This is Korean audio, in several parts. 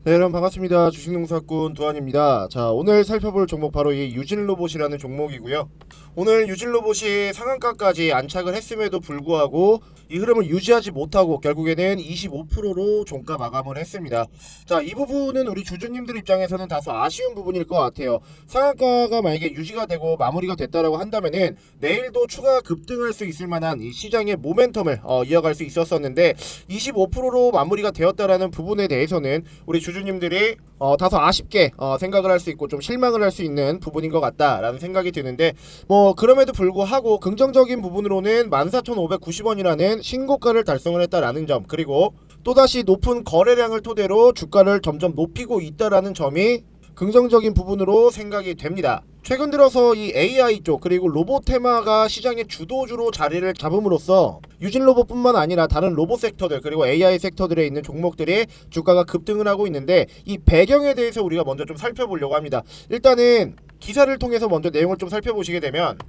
네, 여러분 반갑습니다. 주식농사꾼 두한입니다. 자, 오늘 살펴볼 종목 바로 이 유진로봇이라는 종목이고요. 오늘 유진로봇이 상한가까지 안착을 했음에도 불구하고 이 흐름을 유지하지 못하고 결국에는 25%로 종가 마감을 했습니다. 자, 이 부분은 우리 주주님들 입장에서는 다소 아쉬운 부분일 것 같아요. 상한가가 만약에 유지가 되고 마무리가 됐다라고 한다면은 내일도 추가 급등할 수 있을 만한 이 시장의 모멘텀을 이어갈 수 있었었는데 25%로 마무리가 되었다라는 부분에 대해서는 우리 주주님들이 다소 아쉽게 생각을 할 수 있고 좀 실망을 할 수 있는 부분인 것 같다라는 생각이 드는데, 뭐 그럼에도 불구하고 긍정적인 부분으로는 14,590원이라는 신고가를 달성을 했다라는 점, 그리고 또다시 높은 거래량을 토대로 주가를 점점 높이고 있다라는 점이 긍정적인 부분으로 생각이 됩니다. 최근 들어서 이 AI 쪽 그리고 로봇 테마가 시장의 주도주로 자리를 잡음으로써 유진로봇뿐만 아니라 다른 로봇 섹터들 그리고 AI 섹터들에 있는 종목들이 주가가 급등을 하고 있는데, 이 배경에 대해서 우리가 먼저 좀 살펴보려고 합니다. 일단은 기사를 통해서 먼저 내용을 좀 살펴보시게 되면,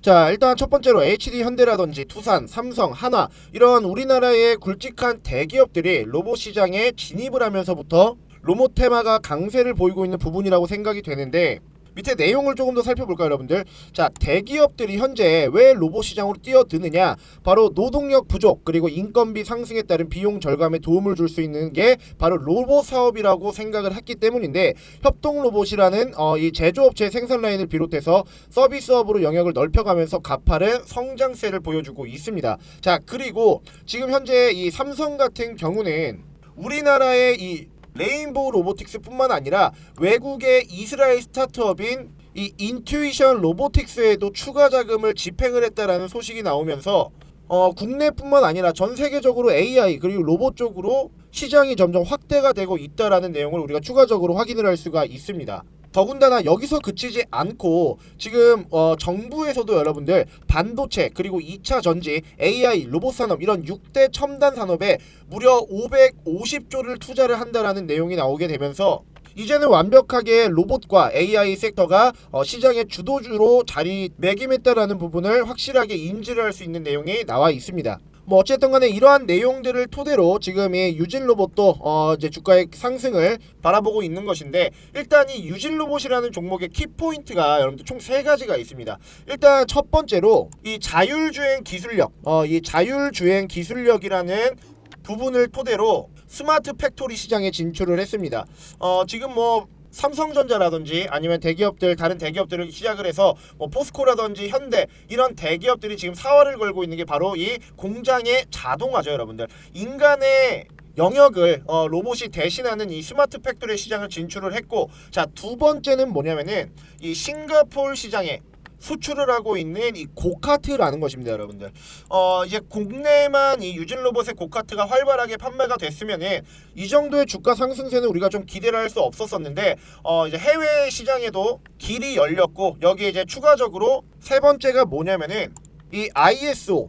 자, 일단 첫 번째로 HD 현대라든지 투산, 삼성, 한화 이런 우리나라의 굵직한 대기업들이 로봇 시장에 진입을 하면서부터 로봇 테마가 강세를 보이고 있는 부분이라고 생각이 되는데, 밑에 내용을 조금 더 살펴볼까요, 여러분들? 자, 대기업들이 현재 왜 로봇 시장으로 뛰어드느냐? 바로 노동력 부족 그리고 인건비 상승에 따른 비용 절감에 도움을 줄 수 있는 게 바로 로봇 사업이라고 생각을 했기 때문인데, 협동 로봇이라는 이 제조업체의 생산 라인을 비롯해서 서비스업으로 영역을 넓혀가면서 가파른 성장세를 보여주고 있습니다. 자, 그리고 지금 현재 이 삼성 같은 경우는 우리나라의 이 레인보우 로보틱스 뿐만 아니라 외국의 이스라엘 스타트업인 이 인투이션 로보틱스에도 추가 자금을 집행을 했다라는 소식이 나오면서 국내뿐만 아니라 전 세계적으로 AI 그리고 로봇 쪽으로 시장이 점점 확대가 되고 있다라는 내용을 우리가 추가적으로 확인을 할 수가 있습니다. 더군다나 여기서 그치지 않고 지금 정부에서도 여러분들 반도체 그리고 2차 전지, AI, 로봇 산업 이런 6대 첨단 산업에 무려 550조를 투자를 한다라는 내용이 나오게 되면서 이제는 완벽하게 로봇과 AI 섹터가 시장의 주도주로 자리매김했다라는 부분을 확실하게 인지를 할 수 있는 내용이 나와 있습니다. 뭐 어쨌든 간에 이러한 내용들을 토대로 지금 이 유진로봇도 이제 주가의 상승을 바라보고 있는 것인데, 일단 이 유진로봇이라는 종목의 키포인트가 여러분들 총 3가지가 있습니다. 일단 첫 번째로 이 자율주행 기술력, 이 자율주행 기술력이라는 부분을 토대로 스마트 팩토리 시장에 진출을 했습니다. 지금 뭐 삼성전자라든지 아니면 대기업들, 다른 대기업들을 시작을 해서 뭐 포스코라든지 현대 이런 대기업들이 지금 사활을 걸고 있는 게 바로 이 공장의 자동화죠, 여러분들. 인간의 영역을 로봇이 대신하는 이 스마트 팩토리 시장을 진출을 했고, 자, 두 번째는 뭐냐면은 이 싱가포르 시장에 수출을 하고 있는 이 고카트라는 것입니다, 여러분들. 이제 국내만 이 유진로봇의 고카트가 활발하게 판매가 됐으면은 이 정도의 주가 상승세는 우리가 좀 기대를 할 수 없었었는데, 이제 해외 시장에도 길이 열렸고, 여기에 이제 추가적으로 세 번째가 뭐냐면은 이 ISO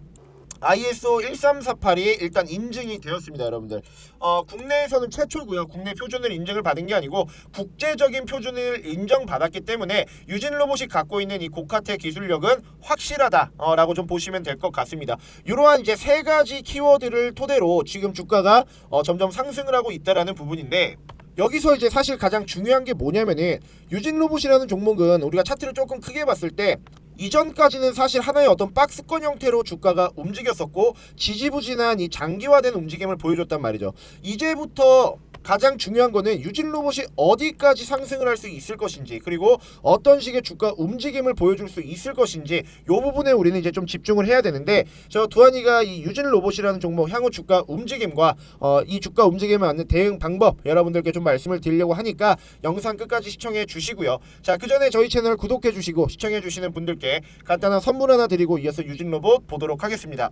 13482이 일단 인증이 되었습니다, 여러분들. 국내에서는 최초고요. 국내 표준을 인증을 받은 게 아니고 국제적인 표준을 인정받았기 때문에 유진로봇이 갖고 있는 이 고카트의 기술력은 확실하다라고 좀 보시면 될 것 같습니다. 이러한 이제 3가지 키워드를 토대로 지금 주가가 점점 상승을 하고 있다라는 부분인데, 여기서 이제 사실 가장 중요한 게 뭐냐면은 유진로봇이라는 종목은 우리가 차트를 조금 크게 봤을 때 이전까지는 사실 하나의 어떤 박스권 형태로 주가가 움직였었고 지지부진한 이 장기화된 움직임을 보여줬단 말이죠. 이제부터 가장 중요한 거는 유진로봇이 어디까지 상승을 할 수 있을 것인지, 그리고 어떤 식의 주가 움직임을 보여줄 수 있을 것인지, 이 부분에 우리는 이제 좀 집중을 해야 되는데, 저 두한이가 이 유진로봇이라는 종목 향후 주가 움직임과 이 주가 움직임에 맞는 대응 방법 여러분들께 좀 말씀을 드리려고 하니까 영상 끝까지 시청해 주시고요. 자, 그 전에 저희 채널 구독해 주시고 시청해 주시는 분들께 간단한 선물 하나 드리고 이어서 유진로봇 보도록 하겠습니다.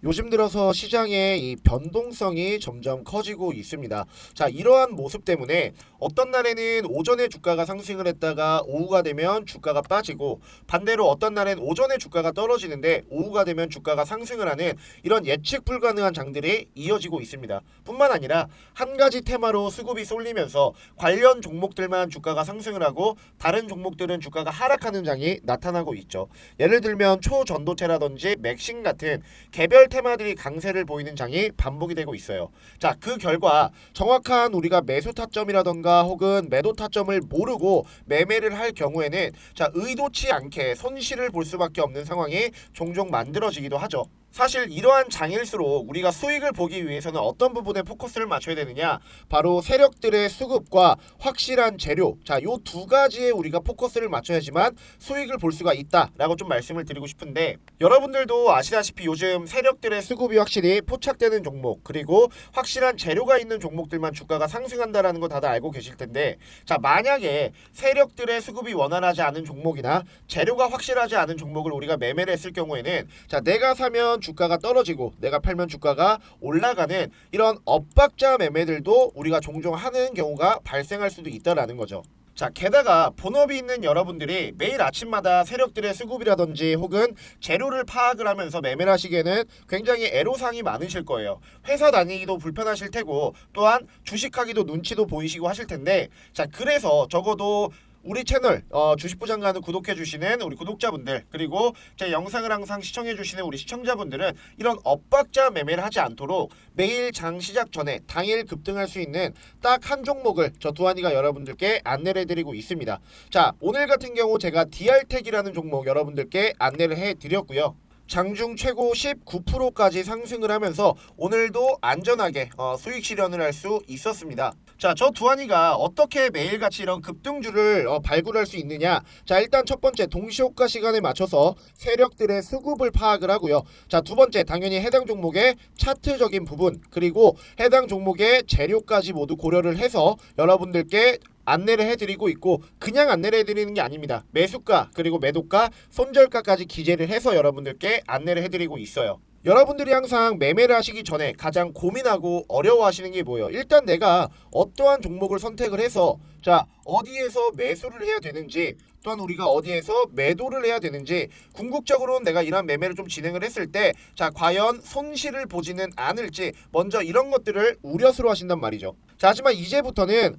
요즘 들어서 시장의 이 변동성이 점점 커지고 있습니다. 자, 이러한 모습 때문에 어떤 날에는 오전에 주가가 상승을 했다가 오후가 되면 주가가 빠지고, 반대로 어떤 날엔 오전에 주가가 떨어지는데 오후가 되면 주가가 상승을 하는 이런 예측 불가능한 장들이 이어지고 있습니다. 뿐만 아니라 한 가지 테마로 수급이 쏠리면서 관련 종목들만 주가가 상승을 하고 다른 종목들은 주가가 하락하는 장이 나타나고 있죠. 예를 들면 초전도체라든지 맥신 같은 개별 테마들이 강세를 보이는 장이 반복이 되고 있어요. 자, 그 결과 정확한 우리가 매수 타점이라던가 혹은 매도 타점을 모르고 매매를 할 경우에는 자, 의도치 않게 손실을 볼 수밖에 없는 상황이 종종 만들어지기도 하죠. 사실 이러한 장일수록 우리가 수익을 보기 위해서는 어떤 부분에 포커스를 맞춰야 되느냐, 바로 세력들의 수급과 확실한 재료, 자, 요 두 가지에 우리가 포커스를 맞춰야지만 수익을 볼 수가 있다라고 좀 말씀을 드리고 싶은데, 여러분들도 아시다시피 요즘 세력들의 수급이 확실히 포착되는 종목, 그리고 확실한 재료가 있는 종목들만 주가가 상승한다라는 거 다들 알고 계실 텐데, 자, 만약에 세력들의 수급이 원활하지 않은 종목이나 재료가 확실하지 않은 종목을 우리가 매매를 했을 경우에는 자, 내가 사면 주가가 떨어지고 내가 팔면 주가가 올라가는 이런 엇박자 매매들도 우리가 종종 하는 경우가 발생할 수도 있다라는 거죠. 자, 게다가 본업이 있는 여러분들이 매일 아침마다 세력들의 수급이라든지 혹은 재료를 파악을 하면서 매매를 하시기에는 굉장히 애로사항이 많으실 거예요. 회사 다니기도 불편하실 테고 또한 주식하기도 눈치도 보이시고 하실 텐데, 자, 그래서 적어도 우리 채널 주식부장관을 구독해주시는 우리 구독자분들, 그리고 제 영상을 항상 시청해주시는 우리 시청자분들은 이런 엇박자 매매를 하지 않도록 매일 장 시작 전에 당일 급등할 수 있는 딱 한 종목을 저 두한이가 여러분들께 안내를 해드리고 있습니다. 자, 오늘 같은 경우 제가 DR텍이라는 종목 여러분들께 안내를 해드렸고요. 장중 최고 19%까지 상승을 하면서 오늘도 안전하게 수익 실현을 할 수 있었습니다. 자, 저 두한이가 어떻게 매일같이 이런 급등주를 발굴할 수 있느냐. 자, 일단 첫 번째 동시호가 시간에 맞춰서 세력들의 수급을 파악을 하고요. 자, 두 번째 당연히 해당 종목의 차트적인 부분, 그리고 해당 종목의 재료까지 모두 고려를 해서 여러분들께 안내를 해드리고 있고, 그냥 안내를 해드리는 게 아닙니다. 매수가 그리고 매도가, 손절가까지 기재를 해서 여러분들께 안내를 해드리고 있어요. 여러분들이 항상 매매를 하시기 전에 가장 고민하고 어려워하시는 게 뭐예요? 일단 내가 어떠한 종목을 선택을 해서 자, 어디에서 매수를 해야 되는지, 또한 우리가 어디에서 매도를 해야 되는지, 궁극적으로는 내가 이런 매매를 좀 진행을 했을 때 자, 과연 손실을 보지는 않을지 먼저 이런 것들을 우려스러워 하신단 말이죠. 자, 하지만 이제부터는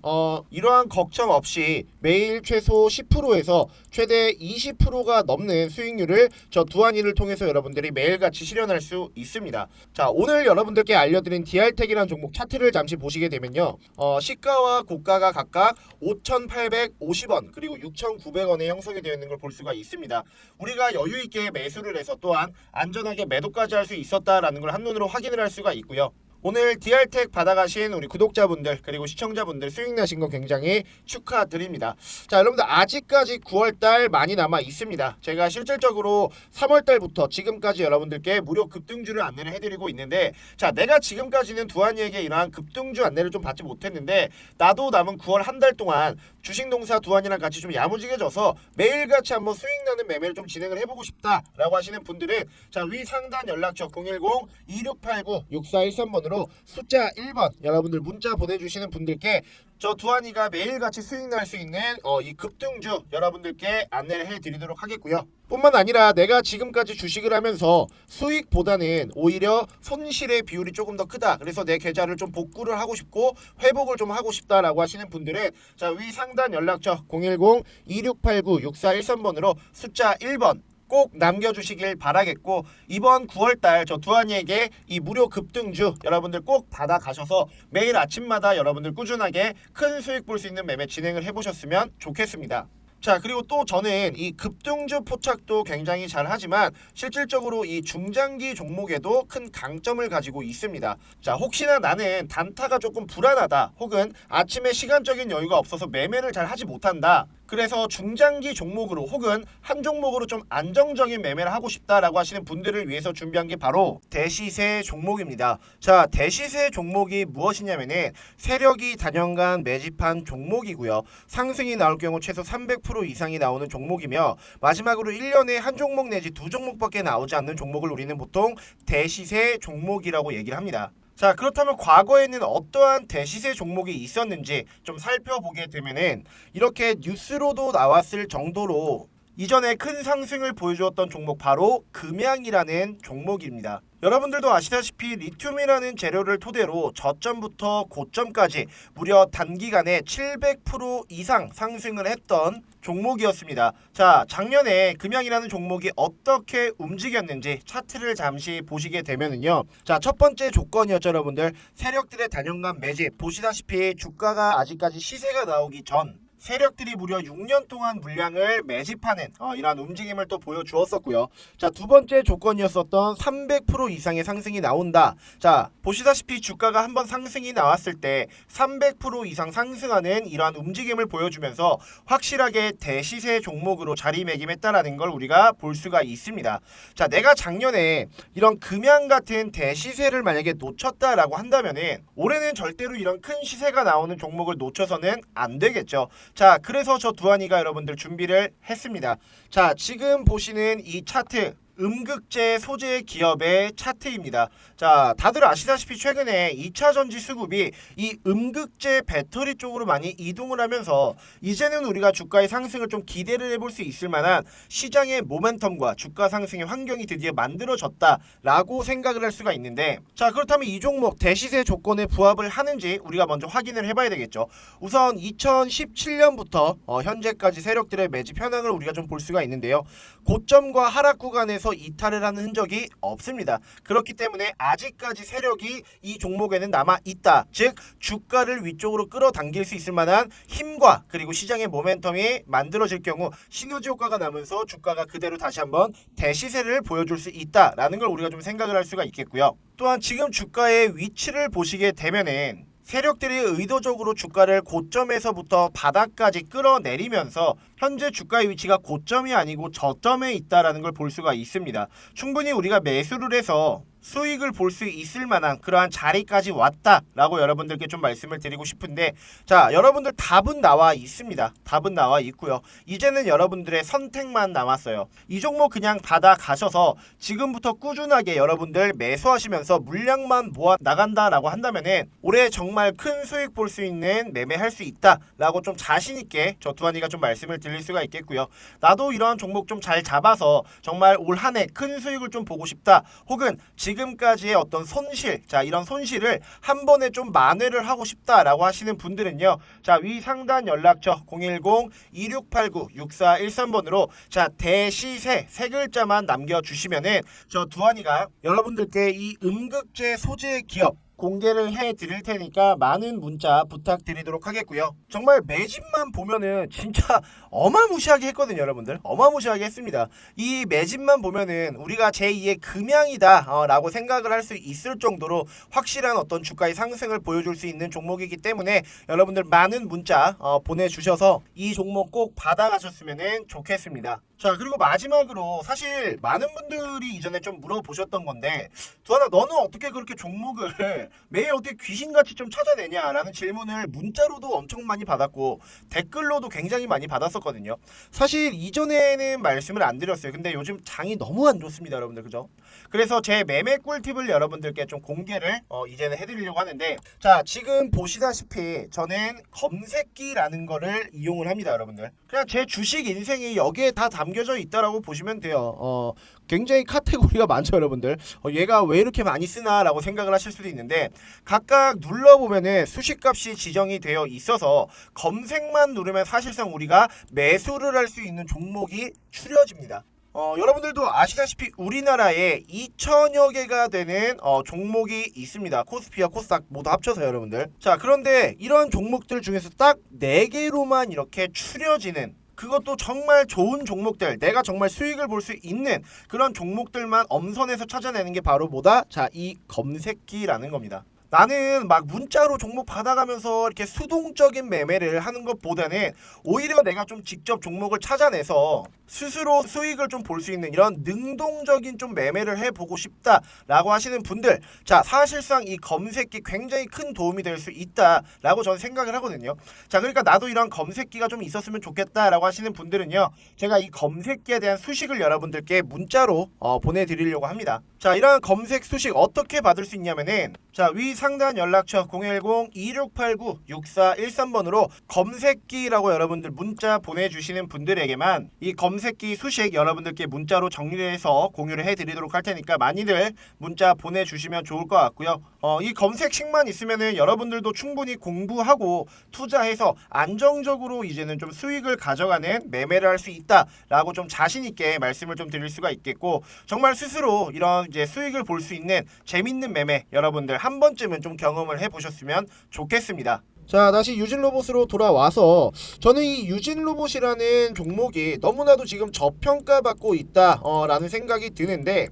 이러한 걱정 없이 매일 최소 10%에서 최대 20%가 넘는 수익률을 저 두한이를 통해서 여러분들이 매일같이 실현할 수 있습니다. 자, 오늘 여러분들께 알려드린 DR텍이라는 종목 차트를 잠시 보시게 되면요, 시가와 고가가 각각 5,850원 그리고 6,900원에 형성이 되어 있는 걸 볼 수가 있습니다. 우리가 여유 있게 매수를 해서 또한 안전하게 매도까지 할 수 있었다라는 걸 한눈으로 확인을 할 수가 있고요. 오늘 DR텍 받아가신 우리 구독자분들 그리고 시청자분들 수익 나신 거 굉장히 축하드립니다. 자, 여러분들 아직까지 9월달 많이 남아 있습니다. 제가 실질적으로 3월달부터 지금까지 여러분들께 무료 급등주를 안내를 해드리고 있는데, 자, 내가 지금까지는 두한이에게 이러한 급등주 안내를 좀 받지 못했는데 나도 남은 9월 한 달 동안 주식농사 두한이랑 같이 좀 야무지게 져서 매일같이 한번 수익 나는 매매를 좀 진행을 해보고 싶다라고 하시는 분들은 자, 위 상단 연락처 010-2689-6413번으로 숫자 1번 여러분들 문자 보내주시는 분들께 저 두한이가 매일같이 수익 날 수 있는 이 급등주 여러분들께 안내를 해드리도록 하겠고요. 뿐만 아니라 내가 지금까지 주식을 하면서 수익보다는 오히려 손실의 비율이 조금 더 크다, 그래서 내 계좌를 좀 복구를 하고 싶고 회복을 좀 하고 싶다라고 하시는 분들은 자, 위 상단 연락처 010-2689-6413번으로 숫자 1번 꼭 남겨주시길 바라겠고, 이번 9월달 저 두한이에게 이 무료 급등주 여러분들 꼭 받아가셔서 매일 아침마다 여러분들 꾸준하게 큰 수익 볼 수 있는 매매 진행을 해보셨으면 좋겠습니다. 자, 그리고 또 저는 이 급등주 포착도 굉장히 잘 하지만 실질적으로 이 중장기 종목에도 큰 강점을 가지고 있습니다. 자, 혹시나 나는 단타가 조금 불안하다, 혹은 아침에 시간적인 여유가 없어서 매매를 잘 하지 못한다, 그래서 중장기 종목으로 혹은 한 종목으로 좀 안정적인 매매를 하고 싶다라고 하시는 분들을 위해서 준비한 게 바로 대시세 종목입니다. 자, 대시세 종목이 무엇이냐면은 세력이 단연간 매집한 종목이고요. 상승이 나올 경우 최소 300% 이상이 나오는 종목이며, 마지막으로 1년에 한 종목 내지 두 종목밖에 나오지 않는 종목을 우리는 보통 대시세 종목이라고 얘기를 합니다. 자, 그렇다면 과거에는 어떠한 대시세 종목이 있었는지 좀 살펴보게 되면은 이렇게 뉴스로도 나왔을 정도로 이전에 큰 상승을 보여주었던 종목 바로 금양이라는 종목입니다. 여러분들도 아시다시피 리튬이라는 재료를 토대로 저점부터 고점까지 무려 단기간에 700% 이상 상승을 했던 종목이었습니다. 자, 작년에 금양이라는 종목이 어떻게 움직였는지 차트를 잠시 보시게 되면은요. 자, 첫 번째 조건이었죠, 여러분들. 세력들의 단연간 매집. 보시다시피 주가가 아직까지 시세가 나오기 전 세력들이 무려 6년 동안 물량을 매집하는 이러한 움직임을 또 보여주었었고요. 자, 두 번째 조건이었었던 300% 이상의 상승이 나온다. 자, 보시다시피 주가가 한번 상승이 나왔을 때 300% 이상 상승하는 이러한 움직임을 보여주면서 확실하게 대시세 종목으로 자리매김했다라는 걸 우리가 볼 수가 있습니다. 자, 내가 작년에 이런 금양 같은 대시세를 만약에 놓쳤다라고 한다면은 올해는 절대로 이런 큰 시세가 나오는 종목을 놓쳐서는 안 되겠죠. 자, 그래서 저 두한이가 여러분들 준비를 했습니다. 자, 지금 보시는 이 차트 음극재 소재 기업의 차트입니다. 자, 다들 아시다시피 최근에 2차전지 수급이 이 음극재 배터리 쪽으로 많이 이동을 하면서 이제는 우리가 주가의 상승을 좀 기대를 해볼 수 있을 만한 시장의 모멘텀과 주가 상승의 환경이 드디어 만들어졌다라고 생각을 할 수가 있는데, 자, 그렇다면 이 종목 대시세 조건에 부합을 하는지 우리가 먼저 확인을 해봐야 되겠죠. 우선 2017년부터 현재까지 세력들의 매집 현황을 우리가 좀 볼 수가 있는데요. 고점과 하락 구간에서 이탈을 하는 흔적이 없습니다. 그렇기 때문에 아직까지 세력이 이 종목에는 남아 있다. 즉 주가를 위쪽으로 끌어당길 수 있을 만한 힘과 그리고 시장의 모멘텀이 만들어질 경우 시너지 효과가 나면서 주가가 그대로 다시 한번 대시세를 보여줄 수 있다라는 걸 우리가 좀 생각을 할 수가 있겠고요. 또한 지금 주가의 위치를 보시게 되면은 세력들이 의도적으로 주가를 고점에서부터 바닥까지 끌어내리면서 현재 주가의 위치가 고점이 아니고 저점에 있다라는 걸 볼 수가 있습니다. 충분히 우리가 매수를 해서 수익을 볼 수 있을 만한 그러한 자리까지 왔다라고 여러분들께 좀 말씀을 드리고 싶은데, 자, 여러분들 답은 나와 있습니다. 답은 나와 있고요. 이제는 여러분들의 선택만 남았어요. 이 종목 그냥 받아 가셔서 지금부터 꾸준하게 여러분들 매수하시면서 물량만 모아 나간다라고 한다면은 올해 정말 큰 수익 볼 수 있는 매매할 수 있다라고 좀 자신 있게 저 두한이가 좀 말씀을 드릴 수가 있겠고요. 나도 이러한 종목 좀 잘 잡아서 정말 올 한 해 큰 수익을 좀 보고 싶다. 혹은 지금까지의 어떤 손실, 자, 이런 손실을 한 번에 좀 만회를 하고 싶다라고 하시는 분들은요. 자, 위 상단 연락처 010-2689-6413번으로 자, 대시세 세 글자만 남겨주시면은 저 두한이가 여러분들께 이 음극재 소재 기업 공개를 해드릴 테니까 많은 문자 부탁드리도록 하겠고요. 정말 매집만 보면은 진짜 어마무시하게 했거든요, 여러분들. 어마무시하게 했습니다. 이 매집만 보면은 우리가 제2의 금양이다 라고 생각을 할 수 있을 정도로 확실한 어떤 주가의 상승을 보여줄 수 있는 종목이기 때문에 여러분들 많은 문자 보내주셔서 이 종목 꼭 받아가셨으면 좋겠습니다. 자, 그리고 마지막으로 사실 많은 분들이 이전에 좀 물어보셨던 건데, 두한아, 너는 어떻게 그렇게 종목을 매일 어떻게 귀신같이 좀 찾아내냐라는 질문을 문자로도 엄청 많이 받았고 댓글로도 굉장히 많이 받았었거든요. 사실 이전에는 말씀을 안 드렸어요. 근데 요즘 장이 너무 안 좋습니다, 여러분들. 그죠? 그래서 제 매매 꿀팁을 여러분들께 좀 공개를 이제는 해드리려고 하는데, 자, 지금 보시다시피 저는 검색기라는 거를 이용을 합니다, 여러분들. 그냥 제 주식 인생이 여기에 다 담겨져 있다라고 보시면 돼요. 굉장히 카테고리가 많죠, 여러분들. 얘가 왜 이렇게 많이 쓰나라고 생각을 하실 수도 있는데, 각각 눌러보면은 수식값이 지정이 되어 있어서 검색만 누르면 사실상 우리가 매수를 할 수 있는 종목이 추려집니다. 여러분들도 아시다시피 우리나라에 2천여 개가 되는 종목이 있습니다. 코스피와 코스닥 모두 합쳐서 여러분들. 자, 그런데 이런 종목들 중에서 딱 4개로만 이렇게 추려지는, 그것도 정말 좋은 종목들, 내가 정말 수익을 볼 수 있는 그런 종목들만 엄선해서 찾아내는 게 바로 뭐다? 자, 이 검색기라는 겁니다. 나는 막 문자로 종목 받아가면서 이렇게 수동적인 매매를 하는 것보다는 오히려 내가 좀 직접 종목을 찾아내서 스스로 수익을 좀 볼 수 있는 이런 능동적인 좀 매매를 해보고 싶다라고 하시는 분들, 자, 사실상 이 검색기 굉장히 큰 도움이 될 수 있다라고 저는 생각을 하거든요. 자, 그러니까 나도 이런 검색기가 좀 있었으면 좋겠다라고 하시는 분들은요, 제가 이 검색기에 대한 수식을 여러분들께 문자로 보내드리려고 합니다. 자, 이런 검색 수식 어떻게 받을 수 있냐면은, 자, 위 상단 연락처 010-2689-6413번으로 검색기라고 여러분들 문자 보내주시는 분들에게만 이 검색기 수식 여러분들께 문자로 정리를 해서 공유를 해드리도록 할 테니까 많이들 문자 보내주시면 좋을 것 같고요. 이 검색식만 있으면은 여러분들도 충분히 공부하고 투자해서 안정적으로 이제는 좀 수익을 가져가는 매매를 할 수 있다라고 좀 자신 있게 말씀을 좀 드릴 수가 있겠고, 정말 스스로 이런 이제 수익을 볼 수 있는 재밌는 매매 여러분들 한 번쯤은 좀 경험을 해보셨으면 좋겠습니다. 자, 다시 유진로봇으로 돌아와서 저는 이 유진로봇이라는 종목이 너무나도 지금 저평가받고 있다 라는 생각이 드는데,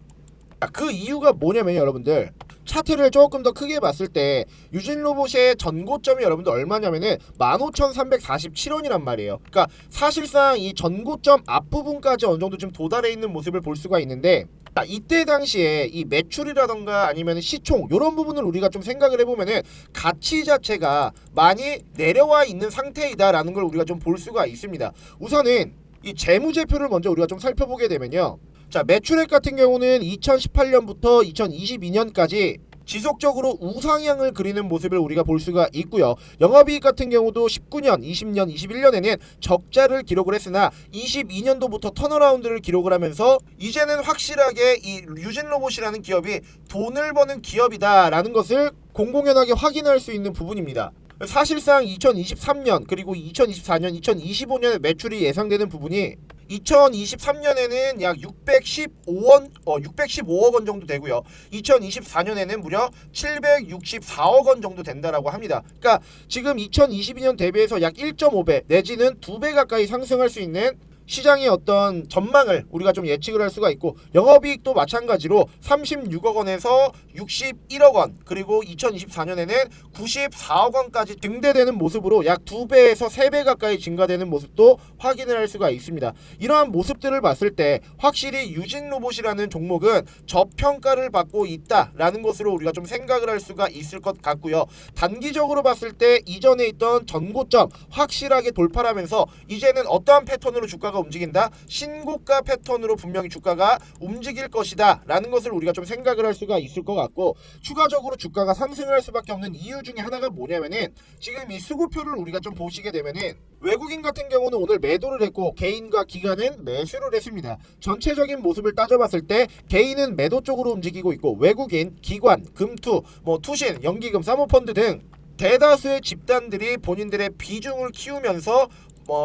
그 이유가 뭐냐면 여러분들 차트를 조금 더 크게 봤을 때 유진로봇의 전고점이 여러분들 얼마냐면은 15,347원이란 말이에요. 그러니까 사실상 이 전고점 앞부분까지 어느 정도 좀 도달해 있는 모습을 볼 수가 있는데, 이때 당시에 이 매출이라던가 아니면 시총 이런 부분을 우리가 좀 생각을 해보면은 가치 자체가 많이 내려와 있는 상태이다라는 걸 우리가 좀 볼 수가 있습니다. 우선은 이 재무제표를 먼저 우리가 좀 살펴보게 되면요, 자, 매출액 같은 경우는 2018년부터 2022년까지 지속적으로 우상향을 그리는 모습을 우리가 볼 수가 있고요. 영업이익 같은 경우도 19년, 20년, 21년에는 적자를 기록을 했으나 22년도부터 턴어라운드를 기록을 하면서 이제는 확실하게 이 유진로봇이라는 기업이 돈을 버는 기업이다라는 것을 공공연하게 확인할 수 있는 부분입니다. 사실상 2023년 그리고 2024년, 2025년에 매출이 예상되는 부분이 2023년에는 약 615억 원 정도 되고요. 2024년에는 무려 764억 원 정도 된다라고 합니다. 그러니까 지금 2022년 대비해서 약 1.5배 내지는 2배 가까이 상승할 수 있는 시장의 어떤 전망을 우리가 좀 예측을 할 수가 있고, 영업이익도 마찬가지로 36억 원에서 61억 원, 그리고 2024년에는 94억 원까지 등대되는 모습으로 약 2배에서 3배 가까이 증가되는 모습도 확인을 할 수가 있습니다. 이러한 모습들을 봤을 때 확실히 유진로봇이라는 종목은 저평가를 받고 있다라는 것으로 우리가 좀 생각을 할 수가 있을 것 같고요. 단기적으로 봤을 때 이전에 있던 전고점 확실하게 돌파하면서 이제는 어떠한 패턴으로 주가가 움직인다? 신고가 패턴으로 분명히 주가가 움직일 것이다 라는 것을 우리가 좀 생각을 할 수가 있을 것 같고, 추가적으로 주가가 상승을 할 수밖에 없는 이유 중에 하나가 뭐냐면은 지금 이 수급표를 우리가 좀 보시게 되면은 외국인 같은 경우는 오늘 매도를 했고 개인과 기관은 매수를 했습니다. 전체적인 모습을 따져봤을 때 개인은 매도 쪽으로 움직이고 있고, 외국인, 기관, 금투, 투신, 연기금, 사모펀드 등 대다수의 집단들이 본인들의 비중을 키우면서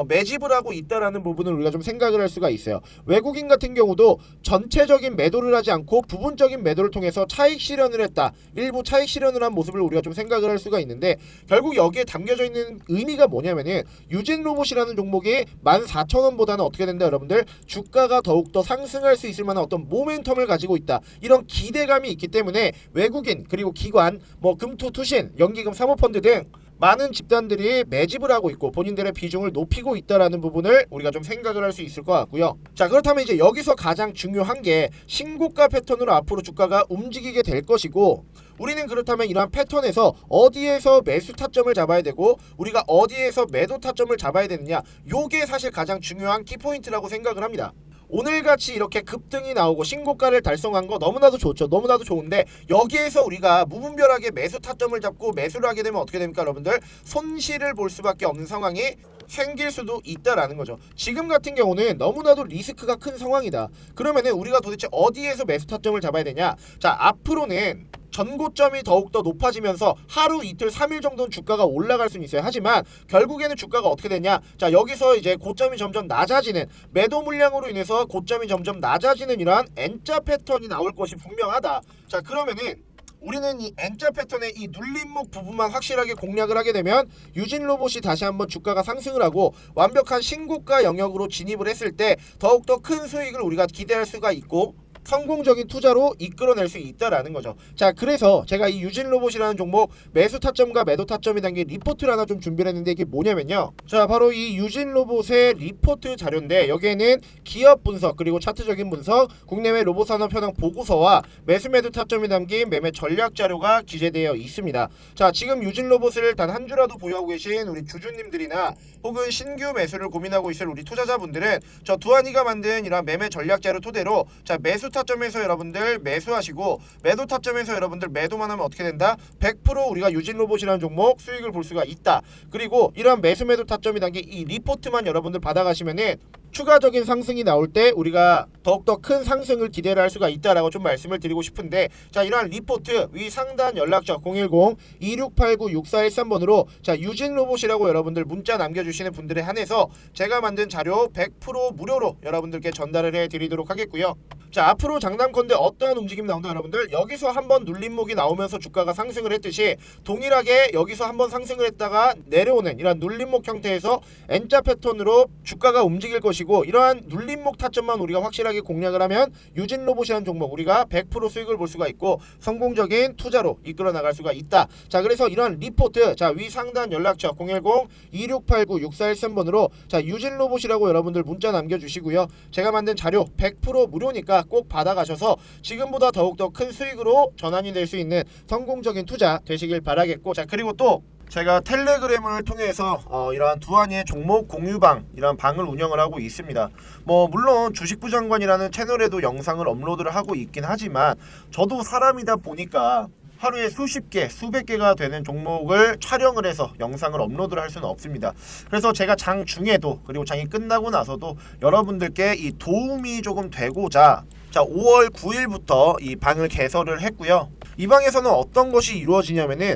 매집을 하고 있다라는 부분을 우리가 좀 생각을 할 수가 있어요. 외국인 같은 경우도 전체적인 매도를 하지 않고 부분적인 매도를 통해서 차익 실현을 했다, 일부 차익 실현을 한 모습을 우리가 좀 생각을 할 수가 있는데, 결국 여기에 담겨져 있는 의미가 뭐냐면은 유진로봇이라는 종목이 14,000원보다는 어떻게 된다 여러분들, 주가가 더욱더 상승할 수 있을 만한 어떤 모멘텀을 가지고 있다, 이런 기대감이 있기 때문에 외국인 그리고 기관, 금투, 투신, 연기금, 사모펀드 등 많은 집단들이 매집을 하고 있고 본인들의 비중을 높이고 있다라는 부분을 우리가 좀 생각을 할 수 있을 것 같고요. 자, 그렇다면 이제 여기서 가장 중요한 게 신고가 패턴으로 앞으로 주가가 움직이게 될 것이고, 우리는 그렇다면 이러한 패턴에서 어디에서 매수 타점을 잡아야 되고 우리가 어디에서 매도 타점을 잡아야 되느냐, 요게 사실 가장 중요한 키포인트라고 생각을 합니다. 오늘같이 이렇게 급등이 나오고 신고가를 달성한 거 너무나도 좋죠. 너무나도 좋은데 여기에서 우리가 무분별하게 매수 타점을 잡고 매수를 하게 되면 어떻게 됩니까 여러분들? 손실을 볼 수밖에 없는 상황이 생길 수도 있다라는 거죠. 지금 같은 경우는 너무나도 리스크가 큰 상황이다. 그러면은 우리가 도대체 어디에서 매수 타점을 잡아야 되냐? 자, 앞으로는 전고점이 더욱더 높아지면서 하루 이틀 3일 정도는 주가가 올라갈 수는 있어요. 하지만 결국에는 주가가 어떻게 되냐, 자, 여기서 이제 고점이 점점 낮아지는, 매도 물량으로 인해서 고점이 점점 낮아지는 이러한 N자 패턴이 나올 것이 분명하다. 자, 그러면은 우리는 이 N자 패턴의 이 눌림목 부분만 확실하게 공략을 하게 되면 유진로봇이 다시 한번 주가가 상승을 하고 완벽한 신고가 영역으로 진입을 했을 때 더욱더 큰 수익을 우리가 기대할 수가 있고 성공적인 투자로 이끌어낼 수 있다라는 거죠. 자, 그래서 제가 이 유진로봇이라는 종목 매수 타점과 매도 타점이 담긴 리포트를 하나 좀 준비를 했는데, 이게 뭐냐면요, 자, 바로 이 유진로봇의 리포트 자료인데 여기에는 기업 분석 그리고 차트적인 분석, 국내외 로봇 산업 현황 보고서와 매수 매도 타점이 담긴 매매 전략 자료가 기재되어 있습니다. 자, 지금 유진로봇을 단 한 주라도 보유하고 계신 우리 주주님들이나 혹은 신규 매수를 고민하고 있을 우리 투자자분들은 저 두한이가 만든 이런 매매 전략 자료 토대로 자, 매수 타점에서 여러분들 매수하시고 매도 타점에서 여러분들 매도만 하면 어떻게 된다? 100% 우리가 유진로봇이라는 종목 수익을 볼 수가 있다. 그리고 이러한 매수 매도 타점이 담긴 이 리포트만 여러분들 받아가시면은 추가적인 상승이 나올 때 우리가 더욱더 큰 상승을 기대를 할 수가 있다라고 좀 말씀을 드리고 싶은데, 자, 이러한 리포트 위 상단 연락처 010-2689-6413번으로 자, 유진로봇이라고 여러분들 문자 남겨주시는 분들에 한해서 제가 만든 자료 100% 무료로 여러분들께 전달을 해드리도록 하겠고요. 자, 앞으로 장담컨대 어떠한 움직임 나온다 여러분들, 여기서 한번 눌림목이 나오면서 주가가 상승을 했듯이 동일하게 여기서 한번 상승을 했다가 내려오는 이런 눌림목 형태에서 N자 패턴으로 주가가 움직일 것이고, 이러한 눌림목 타점만 우리가 확실하게 공략을 하면 유진로봇이라는 종목 우리가 100% 수익을 볼 수가 있고 성공적인 투자로 이끌어 나갈 수가 있다. 자, 그래서 이러한 리포트, 자, 위 상단 연락처 010-2689-6413번으로 자, 유진로봇이라고 여러분들 문자 남겨주시고요. 제가 만든 자료 100% 무료니까 꼭 받아가셔서 지금보다 더욱더 큰 수익으로 전환이 될 수 있는 성공적인 투자 되시길 바라겠고, 자, 그리고 또 제가 텔레그램을 통해서 이러한 두한이의 종목 공유방, 이런 방을 운영을 하고 있습니다. 뭐 물론 주식부 장관이라는 채널에도 영상을 업로드를 하고 있긴 하지만 저도 사람이다 보니까 하루에 수십 개, 수백 개가 되는 종목을 촬영을 해서 영상을 업로드를 할 수는 없습니다. 그래서 제가 장 중에도 그리고 장이 끝나고 나서도 여러분들께 이 도움이 조금 되고자 자, 5월 9일부터 이 방을 개설을 했고요. 이 방에서는 어떤 것이 이루어지냐면은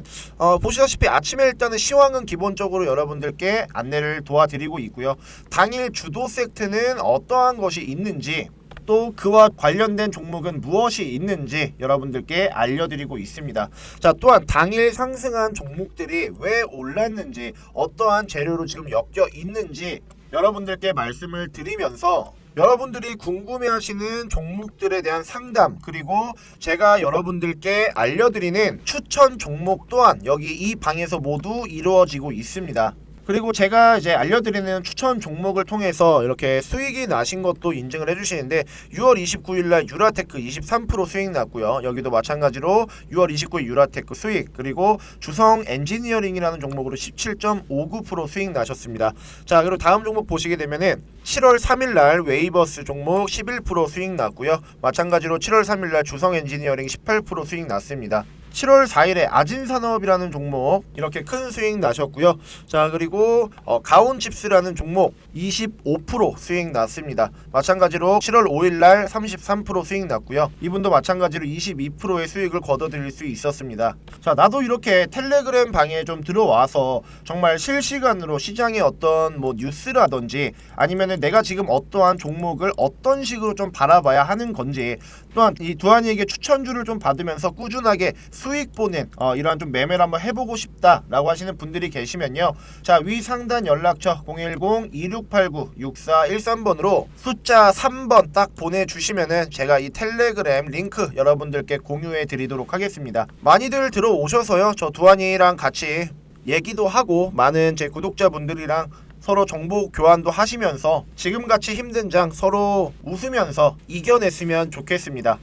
보시다시피 아침에 일단은 시황은 기본적으로 여러분들께 안내를 도와드리고 있고요. 당일 주도 섹트는 어떠한 것이 있는지, 또 그와 관련된 종목은 무엇이 있는지 여러분들께 알려드리고 있습니다. 자, 또한 당일 상승한 종목들이 왜 올랐는지, 어떠한 재료로 지금 엮여 있는지 여러분들께 말씀을 드리면서 여러분들이 궁금해하시는 종목들에 대한 상담, 그리고 제가 여러분들께 알려드리는 추천 종목 또한 여기 이 방에서 모두 이루어지고 있습니다. 그리고 제가 이제 알려드리는 추천 종목을 통해서 이렇게 수익이 나신 것도 인증을 해주시는데, 6월 29일날 유라테크 23% 수익 났고요. 여기도 마찬가지로 6월 29일 유라테크 수익, 그리고 주성 엔지니어링이라는 종목으로 17.59% 수익 나셨습니다. 자, 그리고 다음 종목 보시게 되면은 7월 3일날 웨이버스 종목 11% 수익 났고요. 마찬가지로 7월 3일날 주성 엔지니어링 18% 수익 났습니다. 7월 4일에 아진산업이라는 종목 이렇게 큰 수익 나셨고요. 자, 그리고 가온칩스라는 종목 25% 수익 났습니다. 마찬가지로 7월 5일날 33% 수익 났고요. 이분도 마찬가지로 22%의 수익을 거둬들일 수 있었습니다. 자, 나도 이렇게 텔레그램 방에 좀 들어와서 정말 실시간으로 시장의 어떤 뭐 뉴스라든지 아니면은 내가 지금 어떠한 종목을 어떤 식으로 좀 바라봐야 하는 건지, 또한 이 두한이에게 추천주를 좀 받으면서 꾸준하게 수익 보는 이러한 좀 매매를 한번 해보고 싶다라고 하시는 분들이 계시면요. 자, 위 상단 연락처 010-2689-6413번으로 숫자 3번 딱 보내주시면은 제가 이 텔레그램 링크 여러분들께 공유해 드리도록 하겠습니다. 많이들 들어오셔서요. 저 두한이랑 같이 얘기도 하고 많은 제 구독자분들이랑 서로 정보 교환도 하시면서 지금같이 힘든 장 서로 웃으면서 이겨냈으면 좋겠습니다.